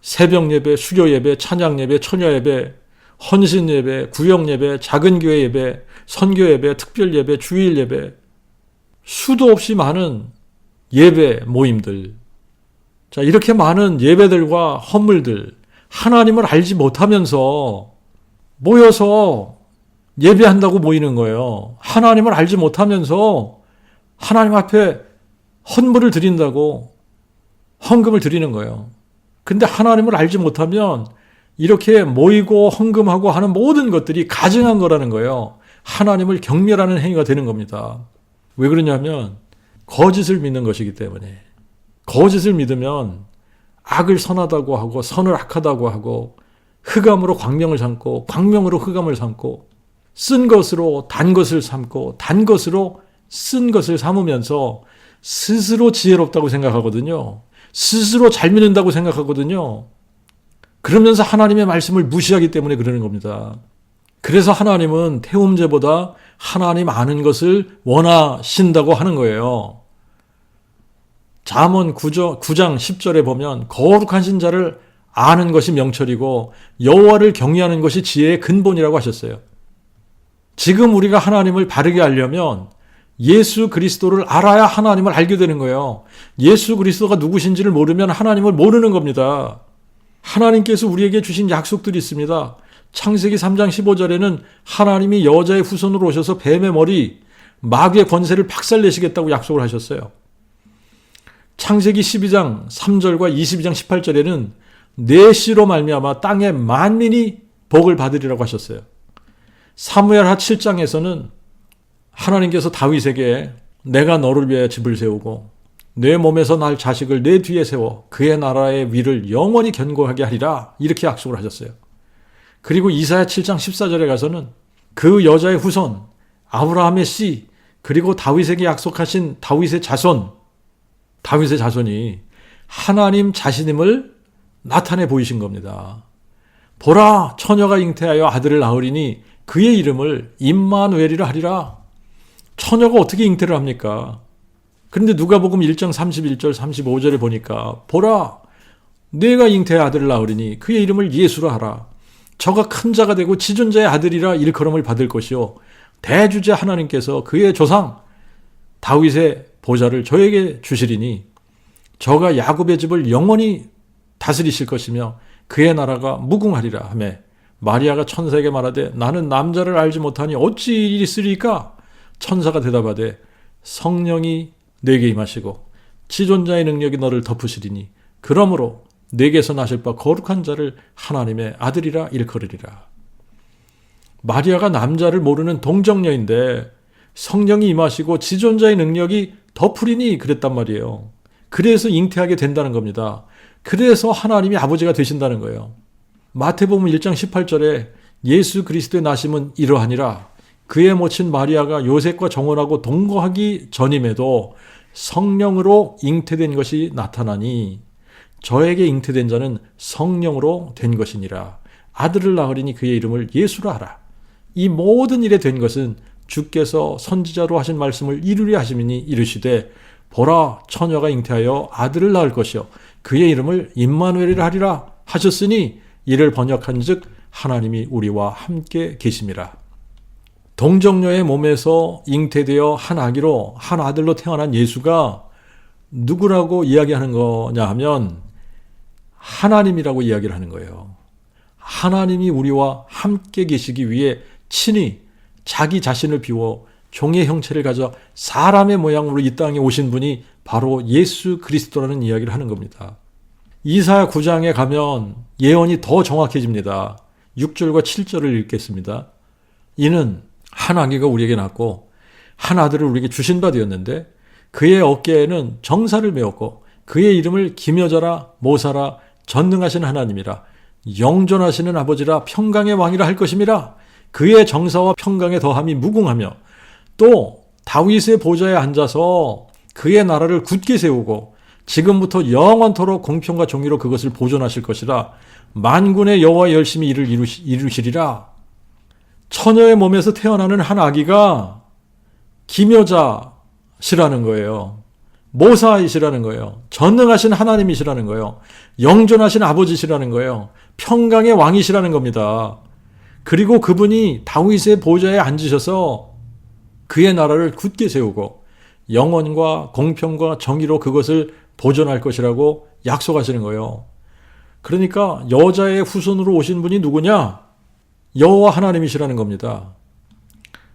새벽예배, 수교예배, 찬양예배, 처녀예배, 헌신예배, 구역예배, 작은교회 예배, 선교예배, 특별예배, 주일예배, 수도 없이 많은 예배 모임들. 자, 이렇게 많은 예배들과 헌물들, 하나님을 알지 못하면서 모여서 예배한다고 모이는 거예요. 하나님을 알지 못하면서 하나님 앞에 헌물을 드린다고 헌금을 드리는 거예요. 근데 하나님을 알지 못하면 이렇게 모이고 헌금하고 하는 모든 것들이 가증한 거라는 거예요. 하나님을 경멸하는 행위가 되는 겁니다. 왜 그러냐면 거짓을 믿는 것이기 때문에. 거짓을 믿으면 악을 선하다고 하고 선을 악하다고 하고 흑암으로 광명을 삼고 광명으로 흑암을 삼고 쓴 것으로 단 것을 삼고 단 것으로 쓴 것을 삼으면서 스스로 지혜롭다고 생각하거든요. 스스로 잘 믿는다고 생각하거든요. 그러면서 하나님의 말씀을 무시하기 때문에 그러는 겁니다. 그래서 하나님은 태움제보다 하나님 아는 것을 원하신다고 하는 거예요. 잠언 9장 10절에 보면 거룩하신 자를 아는 것이 명철이고 여호와를 경외하는 것이 지혜의 근본이라고 하셨어요. 지금 우리가 하나님을 바르게 알려면 예수 그리스도를 알아야 하나님을 알게 되는 거예요. 예수 그리스도가 누구신지를 모르면 하나님을 모르는 겁니다. 하나님께서 우리에게 주신 약속들이 있습니다. 창세기 3장 15절에는 하나님이 여자의 후손으로 오셔서 뱀의 머리, 마귀의 권세를 박살내시겠다고 약속을 하셨어요. 창세기 12장 3절과 22장 18절에는 내 씨로 말미암아 땅의 만민이 복을 받으리라고 하셨어요. 사무엘하 7장에서는 하나님께서 다윗에게 내가 너를 위하여 집을 세우고 내 몸에서 날 자식을 내 뒤에 세워 그의 나라의 위를 영원히 견고하게 하리라 이렇게 약속을 하셨어요. 그리고 이사야 7장 14절에 가서는 그 여자의 후손 아브라함의 씨 그리고 다윗에게 약속하신 다윗의 자손이 하나님 자신임을 나타내 보이신 겁니다. 보라 처녀가 잉태하여 아들을 낳으리니 그의 이름을 임마누엘이라 하리라. 처녀가 어떻게 잉태를 합니까? 그런데 누가복음 1장 31절 35절에 보니까 보라 내가 잉태의 아들을 낳으리니 그의 이름을 예수라 하라. 저가 큰 자가 되고 지존자의 아들이라 일컬음을 받을 것이요 대주자 하나님께서 그의 조상 다윗의 보좌를 저에게 주시리니 저가 야곱의 집을 영원히 다스리실 것이며 그의 나라가 무궁하리라 하매 마리아가 천사에게 말하되 나는 남자를 알지 못하니 어찌 일이 있으리까? 천사가 대답하되 성령이 내게 임하시고 지존자의 능력이 너를 덮으시리니 그러므로 내게서 나실 바 거룩한 자를 하나님의 아들이라 일컬으리라. 마리아가 남자를 모르는 동정녀인데 성령이 임하시고 지존자의 능력이 덮으리니 그랬단 말이에요. 그래서 잉태하게 된다는 겁니다. 그래서 하나님이 아버지가 되신다는 거예요. 마태복음 1장 18절에 예수 그리스도의 나심은 이러하니라. 그의 모친 마리아가 요셉과 정혼하고 동거하기 전임에도 성령으로 잉태된 것이 나타나니 저에게 잉태된 자는 성령으로 된 것이니라. 아들을 낳으리니 그의 이름을 예수라 하라. 이 모든 일에 된 것은 주께서 선지자로 하신 말씀을 이루려 하심이니 이르시되 보라 처녀가 잉태하여 아들을 낳을 것이요 그의 이름을 임마누엘이라 하리라 하셨으니 이를 번역한즉 하나님이 우리와 함께 계심이라. 동정녀의 몸에서 잉태되어 한 아기로 한 아들로 태어난 예수가 누구라고 이야기하는 거냐 하면 하나님이라고 이야기를 하는 거예요. 하나님이 우리와 함께 계시기 위해 친히 자기 자신을 비워 종의 형체를 가져 사람의 모양으로 이 땅에 오신 분이 바로 예수 그리스도라는 이야기를 하는 겁니다. 이사야 9장에 가면 예언이 더 정확해집니다. 6절과 7절을 읽겠습니다. 이는 한 아기가 우리에게 낳고 한 아들을 우리에게 주신 바 되었는데 그의 어깨에는 정사를 메었고 그의 이름을 기묘자라 모사라 전능하신 하나님이라 영존하시는 아버지라 평강의 왕이라 할 것임이라. 그의 정사와 평강의 더함이 무궁하며 또 다윗의 보좌에 앉아서 그의 나라를 굳게 세우고 지금부터 영원토록 공평과 정의로 그것을 보존하실 것이라. 만군의 여호와의 열심히 이를 이루시리라. 처녀의 몸에서 태어나는 한 아기가 기묘자시라는 거예요. 모사이시라는 거예요. 전능하신 하나님이시라는 거예요. 영존하신 아버지시라는 거예요. 평강의 왕이시라는 겁니다. 그리고 그분이 다윗의 보좌에 앉으셔서 그의 나라를 굳게 세우고 영원과 공평과 정의로 그것을 보존할 것이라고 약속하시는 거예요. 그러니까 여자의 후손으로 오신 분이 누구냐? 여호와 하나님이시라는 겁니다.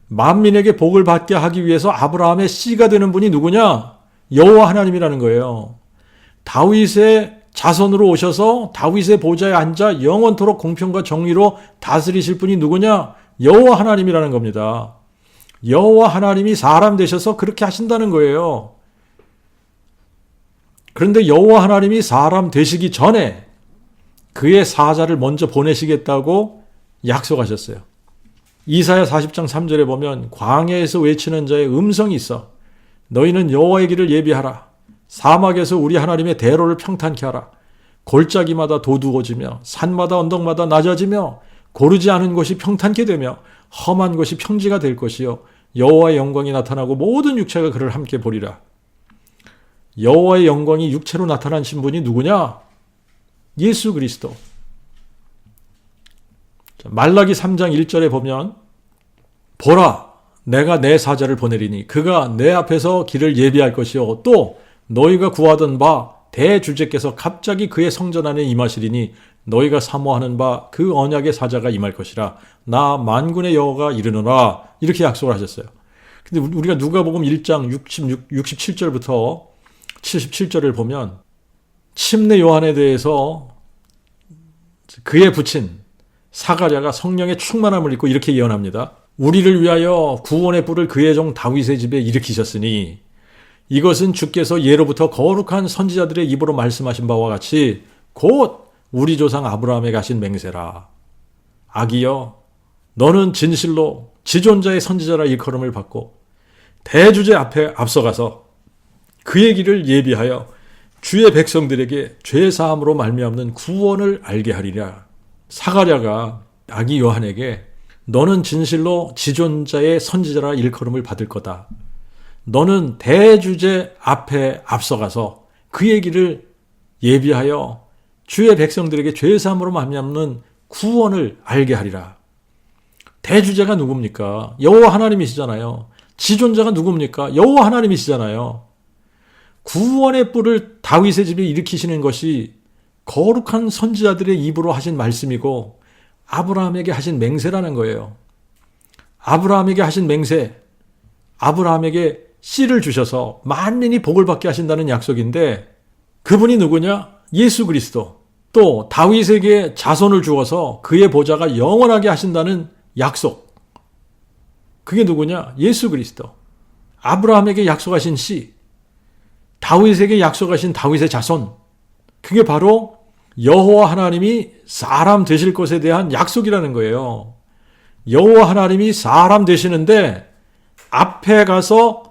만민에게 복을 받게 하기 위해서 아브라함의 씨가 되는 분이 누구냐? 여호와 하나님이라는 거예요. 다윗의 자손으로 오셔서 다윗의 보좌에 앉아 영원토록 공평과 정의로 다스리실 분이 누구냐? 여호와 하나님이라는 겁니다. 여호와 하나님이 사람 되셔서 그렇게 하신다는 거예요. 그런데 여호와 하나님이 사람 되시기 전에 그의 사자를 먼저 보내시겠다고 약속하셨어요. 이사야 40장 3절에 보면 광야에서 외치는 자의 음성이 있어 너희는 여호와의 길을 예비하라. 사막에서 우리 하나님의 대로를 평탄케 하라. 골짜기마다 도두어지며 산마다 언덕마다 낮아지며 고르지 않은 곳이 평탄케 되며 험한 곳이 평지가 될 것이요 여호와의 영광이 나타나고 모든 육체가 그를 함께 보리라. 여호와의 영광이 육체로 나타나신 분이 누구냐? 예수 그리스도. 말라기 3장 1절에 보면 보라 내가 내 사자를 보내리니 그가 내 앞에서 길을 예비할 것이요 또 너희가 구하던 바 대주제께서 갑자기 그의 성전 안에 임하시리니 너희가 사모하는 바 그 언약의 사자가 임할 것이라. 나 만군의 여호와가 이르노라. 이렇게 약속을 하셨어요. 근데 우리가 누가복음 1장 67절부터 77절을 보면 침례 요한에 대해서 그의 부친 사가랴가 성령의 충만함을 입고 이렇게 예언합니다. 우리를 위하여 구원의 뿔을 그의 종 다윗의 집에 일으키셨으니 이것은 주께서 예로부터 거룩한 선지자들의 입으로 말씀하신 바와 같이 곧 우리 조상 아브라함에게 하신 맹세라. 아기여 너는 진실로 지존자의 선지자라 일컬음을 받고 대주제 앞에 앞서가서 그의 길을 예비하여 주의 백성들에게 죄사함으로 말미암는 구원을 알게 하리라. 사가랴가 아기 요한에게 너는 진실로 지존자의 선지자라 일컬음을 받을 거다. 너는 대주제 앞에 앞서가서 그의 길을 예비하여 주의 백성들에게 죄사함으로 말미암는 구원을 알게 하리라. 대주제가 누굽니까? 여호와 하나님이시잖아요. 지존자가 누굽니까? 여호와 하나님이시잖아요. 구원의 뿔을 다윗의 집에 일으키시는 것이 거룩한 선지자들의 입으로 하신 말씀이고 아브라함에게 하신 맹세라는 거예요. 아브라함에게 하신 맹세, 아브라함에게 씨를 주셔서 만민이 복을 받게 하신다는 약속인데 그분이 누구냐? 예수 그리스도. 또 다윗에게 자손을 주어서 그의 보좌가 영원하게 하신다는 약속. 그게 누구냐? 예수 그리스도. 아브라함에게 약속하신 씨, 다윗에게 약속하신 다윗의 자손. 그게 바로 여호와 하나님이 사람 되실 것에 대한 약속이라는 거예요. 여호와 하나님이 사람 되시는데 앞에 가서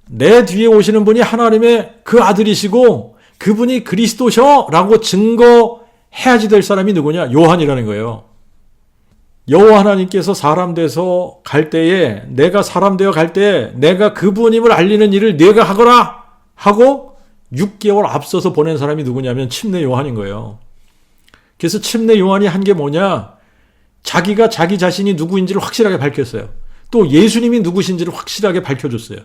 내 뒤에 오시는 분이 하나님의 그 아들이시고 그분이 그리스도셔 라고 증거해야지 될 사람이 누구냐? 요한이라는 거예요. 여호와 하나님께서 사람 돼서 갈 때에 내가 사람 되어 갈 때에 내가 그분임을 알리는 일을 네가 하거라 하고 6개월 앞서서 보낸 사람이 누구냐면 침례 요한인 거예요. 그래서 침례 요한이 한 게 뭐냐? 자기가 자기 자신이 누구인지를 확실하게 밝혔어요. 또 예수님이 누구신지를 확실하게 밝혀줬어요.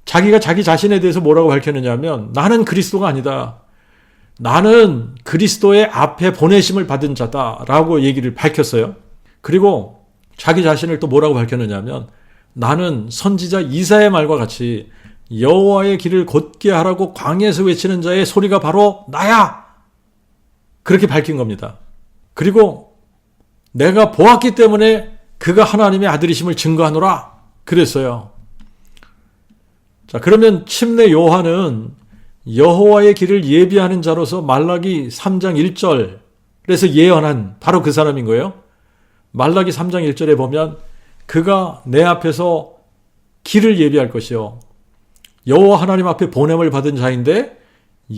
자기가 자기 자신에 대해서 뭐라고 밝혔느냐면 나는 그리스도가 아니다. 나는 그리스도의 앞에 보내심을 받은 자다라고 얘기를 밝혔어요. 그리고 자기 자신을 또 뭐라고 밝혔느냐면 나는 선지자 이사야의 말과 같이 여호와의 길을 곧게 하라고 광야에서 외치는 자의 소리가 바로 나야. 그렇게 밝힌 겁니다. 그리고 내가 보았기 때문에 그가 하나님의 아들이심을 증거하노라 그랬어요. 자, 그러면 침례 요한은 여호와의 길을 예비하는 자로서 말라기 3장 1절에서 예언한 바로 그 사람인 거예요. 말라기 3장 1절에 보면 그가 내 앞에서 길을 예비할 것이요 여호와 하나님 앞에 보냄을 받은 자인데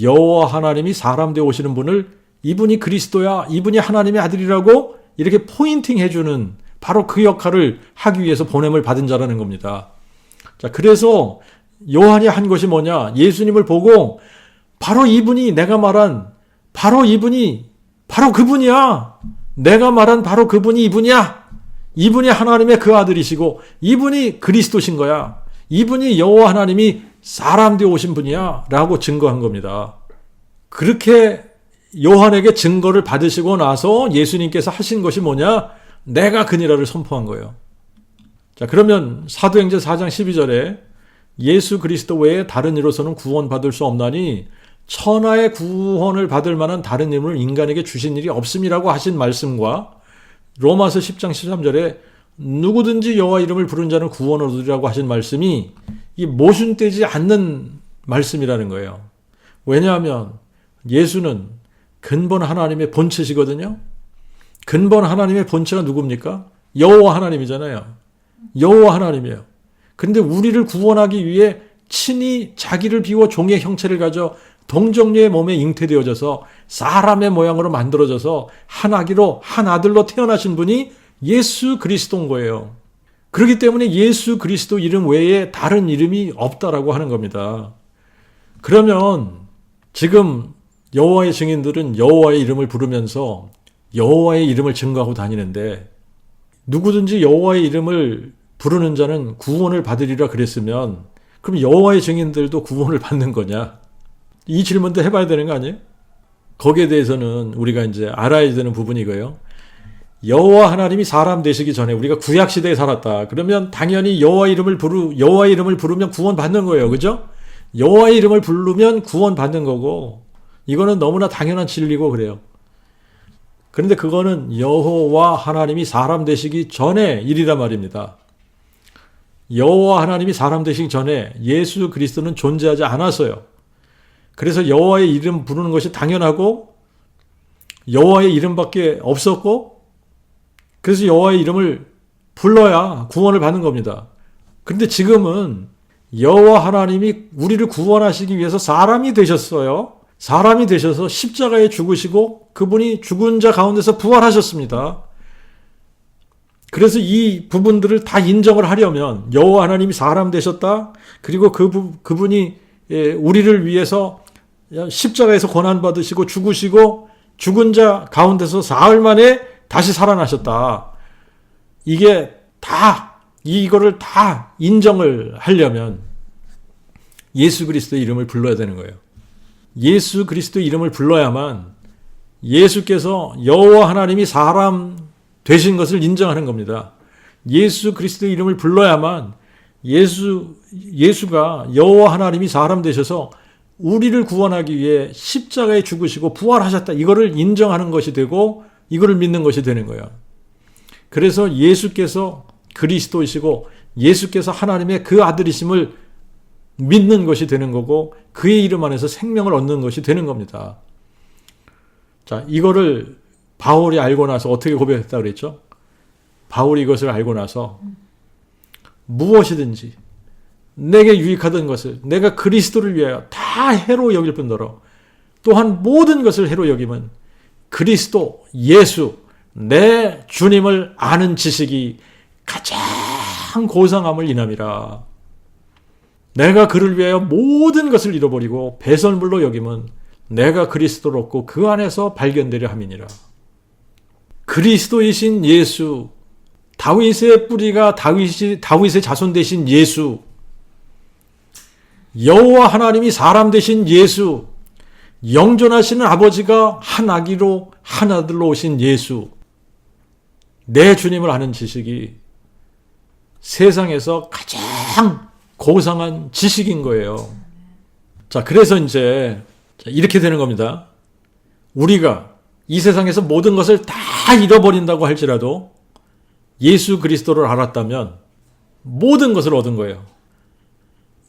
여호와 하나님이 사람 되어 오시는 분을 이분이 그리스도야, 이분이 하나님의 아들이라고 이렇게 포인팅 해주는 바로 그 역할을 하기 위해서 보냄을 받은 자라는 겁니다. 자, 그래서 요한이 한 것이 뭐냐? 예수님을 보고 바로 이분이 내가 말한 바로 이분이 바로 그분이야. 내가 말한 바로 그분이 이분이야. 이분이 하나님의 그 아들이시고 이분이 그리스도신 거야. 이분이 여호와 하나님이 사람 되어 오신 분이야 라고 증거한 겁니다. 그렇게 요한에게 증거를 받으시고 나서 예수님께서 하신 것이 뭐냐? 내가 그니라를 선포한 거예요. 자, 그러면 사도행전 4장 12절에 예수 그리스도 외에 다른 이로서는 구원받을 수 없나니 천하의 구원을 받을 만한 다른 이름을 인간에게 주신 일이 없음이라고 하신 말씀과 로마서 10장 13절에 누구든지 여호와 이름을 부른 자는 구원을 얻으리라고 하신 말씀이 이 모순되지 않는 말씀이라는 거예요. 왜냐하면 예수는 근본 하나님의 본체시거든요. 근본 하나님의 본체가 누굽니까? 여호와 하나님이잖아요. 여호와 하나님이에요. 근데 우리를 구원하기 위해 친히 자기를 비워 종의 형체를 가져 동정녀의 몸에 잉태되어져서 사람의 모양으로 만들어져서 한 아기로 한 아들로 태어나신 분이 예수 그리스도인 거예요. 그렇기 때문에 예수 그리스도 이름 외에 다른 이름이 없다라고 하는 겁니다. 그러면 지금 여호와의 증인들은 여호와의 이름을 부르면서 여호와의 이름을 증거하고 다니는데, 누구든지 여호와의 이름을 부르는 자는 구원을 받으리라 그랬으면 그럼 여호와의 증인들도 구원을 받는 거냐? 이 질문도 해봐야 되는 거 아니에요? 거기에 대해서는 우리가 이제 알아야 되는 부분이 이거예요. 여호와 하나님이 사람 되시기 전에 우리가 구약 시대에 살았다. 그러면 당연히 여호와 이름을 부르면 구원 받는 거예요. 그죠? 여호와의 이름을 부르면 구원 받는 거고, 이거는 너무나 당연한 진리고 그래요. 그런데 그거는 여호와 하나님이 사람 되시기 전에 일이란 말입니다. 여호와 하나님이 사람 되시기 전에 예수 그리스도는 존재하지 않았어요. 그래서 여호와의 이름 부르는 것이 당연하고 여호와의 이름밖에 없었고, 그래서 여호와의 이름을 불러야 구원을 받는 겁니다. 그런데 지금은 여호와 하나님이 우리를 구원하시기 위해서 사람이 되셨어요. 사람이 되셔서 십자가에 죽으시고 그분이 죽은 자 가운데서 부활하셨습니다. 그래서 이 부분들을 다 인정을 하려면 여호와 하나님이 사람 되셨다. 그리고 그분이 우리를 위해서 십자가에서 고난받으시고 죽으시고 죽은 자 가운데서 사흘 만에 다시 살아나셨다. 이거를 다 인정을 하려면 예수 그리스도의 이름을 불러야 되는 거예요. 예수 그리스도의 이름을 불러야만 예수께서 여호와 하나님이 사람 되신 것을 인정하는 겁니다. 예수 그리스도의 이름을 불러야만 예수가 여호와 하나님이 사람 되셔서 우리를 구원하기 위해 십자가에 죽으시고 부활하셨다. 이거를 인정하는 것이 되고 이거를 믿는 것이 되는 거예요. 그래서 예수께서 그리스도이시고 예수께서 하나님의 그 아들이심을 믿는 것이 되는 거고, 그의 이름 안에서 생명을 얻는 것이 되는 겁니다. 자, 이거를 바울이 알고 나서 어떻게 고백했다고 그랬죠? 바울이 이것을 알고 나서 무엇이든지 내게 유익하던 것을 내가 그리스도를 위하여 다 해로 여길 뿐더러 또한 모든 것을 해로 여기면 그리스도 예수 내 주님을 아는 지식이 가장 고상함을 인함이라. 내가 그를 위하여 모든 것을 잃어버리고 배설물로 여기면 내가 그리스도를 얻고 그 안에서 발견되려 함이니라. 그리스도이신 예수, 다윗의 뿌리가 다윗의 자손 되신 예수, 여호와 하나님이 사람 되신 예수, 영존하시는 아버지가 한 아기로 한 아들로 오신 예수, 내 주님을 아는 지식이 세상에서 가장 고상한 지식인 거예요. 자, 그래서 이제 이렇게 되는 겁니다. 우리가 이 세상에서 모든 것을 다 잃어버린다고 할지라도 예수 그리스도를 알았다면 모든 것을 얻은 거예요.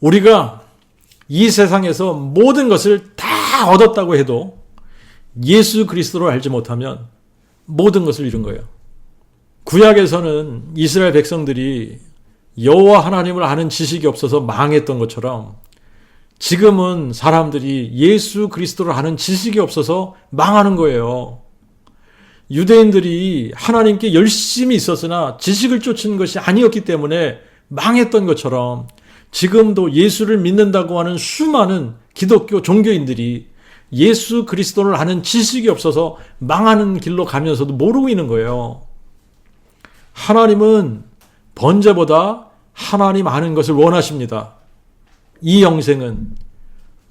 우리가 이 세상에서 모든 것을 다 얻었다고 해도 예수 그리스도를 알지 못하면 모든 것을 잃은 거예요. 구약에서는 이스라엘 백성들이 여호와 하나님을 아는 지식이 없어서 망했던 것처럼 지금은 사람들이 예수 그리스도를 아는 지식이 없어서 망하는 거예요. 유대인들이 하나님께 열심히 있었으나 지식을 쫓은 것이 아니었기 때문에 망했던 것처럼 지금도 예수를 믿는다고 하는 수많은 기독교 종교인들이 예수 그리스도를 아는 지식이 없어서 망하는 길로 가면서도 모르고 있는 거예요. 하나님은 번제보다 하나님 아는 것을 원하십니다. 이 영생은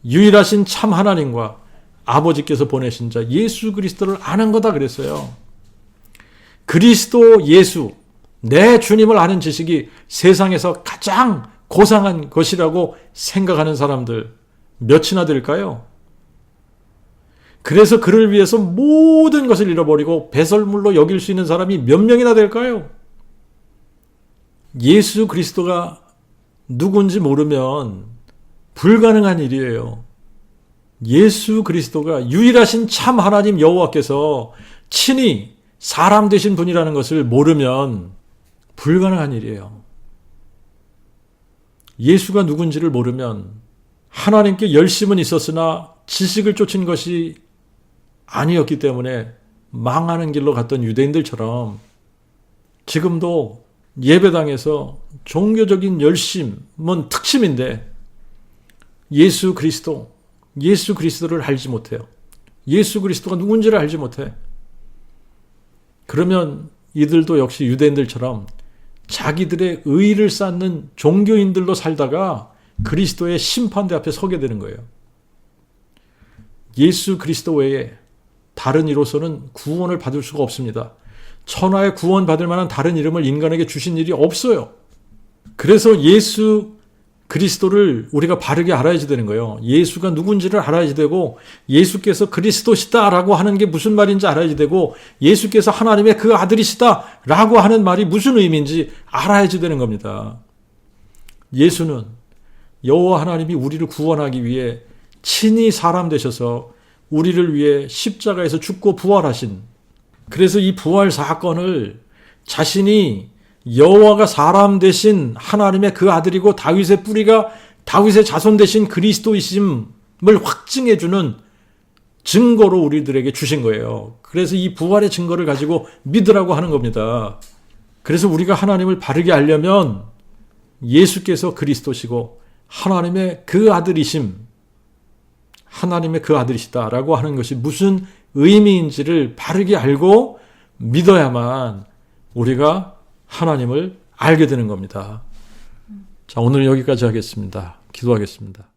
유일하신 참 하나님과 아버지께서 보내신 자 예수 그리스도를 아는 거다 그랬어요. 그리스도 예수, 내 주님을 아는 지식이 세상에서 가장 고상한 것이라고 생각하는 사람들 몇이나 될까요? 그래서 그를 위해서 모든 것을 잃어버리고 배설물로 여길 수 있는 사람이 몇 명이나 될까요? 예수 그리스도가 누군지 모르면 불가능한 일이에요. 예수 그리스도가 유일하신 참 하나님 여호와께서 친히 사람 되신 분이라는 것을 모르면 불가능한 일이에요. 예수가 누군지를 모르면 하나님께 열심은 있었으나 지식을 쫓은 것이 아니었기 때문에 망하는 길로 갔던 유대인들처럼 지금도 예배당에서 종교적인 열심은 특심인데 예수 그리스도를 알지 못해요. 예수 그리스도가 누군지를 알지 못해. 그러면 이들도 역시 유대인들처럼 자기들의 의의를 쌓는 종교인들로 살다가 그리스도의 심판대 앞에 서게 되는 거예요. 예수 그리스도 외에 다른 이로서는 구원을 받을 수가 없습니다. 천하에 구원받을 만한 다른 이름을 인간에게 주신 일이 없어요. 그래서 예수 그리스도를 우리가 바르게 알아야지 되는 거예요. 예수가 누군지를 알아야지 되고 예수께서 그리스도시다라고 하는 게 무슨 말인지 알아야지 되고 예수께서 하나님의 그 아들이시다라고 하는 말이 무슨 의미인지 알아야지 되는 겁니다. 예수는 여호와 하나님이 우리를 구원하기 위해 친히 사람 되셔서 우리를 위해 십자가에서 죽고 부활하신, 그래서 이 부활 사건을 자신이 여호와가 사람 되신 하나님의 그 아들이고 다윗의 뿌리가 다윗의 자손 되신 그리스도이심을 확증해주는 증거로 우리들에게 주신 거예요. 그래서 이 부활의 증거를 가지고 믿으라고 하는 겁니다. 그래서 우리가 하나님을 바르게 알려면 예수께서 그리스도시고 하나님의 그 아들이심, 하나님의 그 아들이시다라고 하는 것이 무슨 의미인지를 바르게 알고 믿어야만 우리가 하나님을 알게 되는 겁니다. 자, 오늘 여기까지 하겠습니다. 기도하겠습니다.